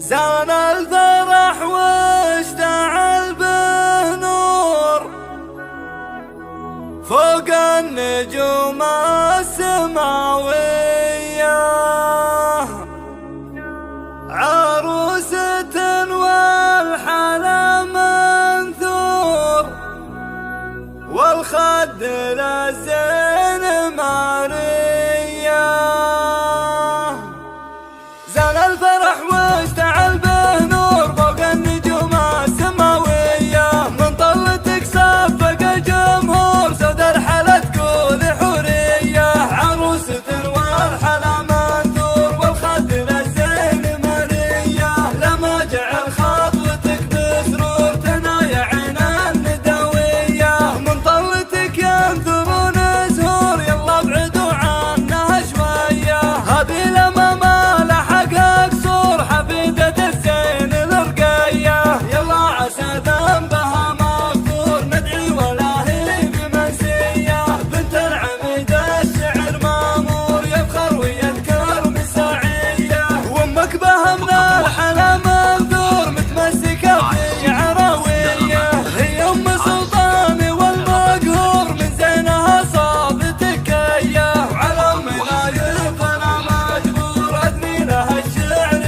زان الفرح واشتعل به نور فوق النجوم السماوية، عروسة والحلا منثور والخد للزين مارية. زان الفرح واشتعل به نور فوق النجوم السماوية، من طلتك صفق الجمهور سود الحلا تقول حورية، عروسة والحلا منثور والخد للزين مارية، لما جعل خطوتك بسرور تنايا عين الندوية، من طلتك ينثرون زهور يلا ابعدوا عنها شوية، هذه لما حفيدة الزين الرقية، يلا عسى ذنبها مغفور ندعي ولا هي بمنسية، بنت العميد الشعر مامور يفخر ويذكر مساعية، وامك بها من الحلا منثور متمسكة في عراوية، هي ام سلطان والمقهور من زينها صابت كية، وعلى امنا يفنى مجبور ادني لها الشعر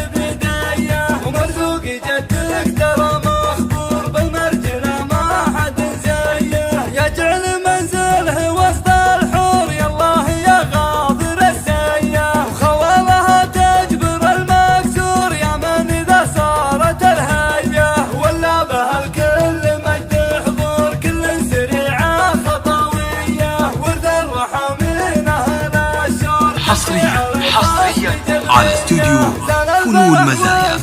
جدك ترى مخبور بالمرجلة ما حد زيه، يجعل منزله وسط الحور يالله يا غاضر السيه، وخوالها تجبر المكسور يا من إذا صارت الهيه، ولا بها الكل مجد حضور كل سريعة خطوية، ورد الرحى من أهل الشور حصريا على استوديو فنون مزايا.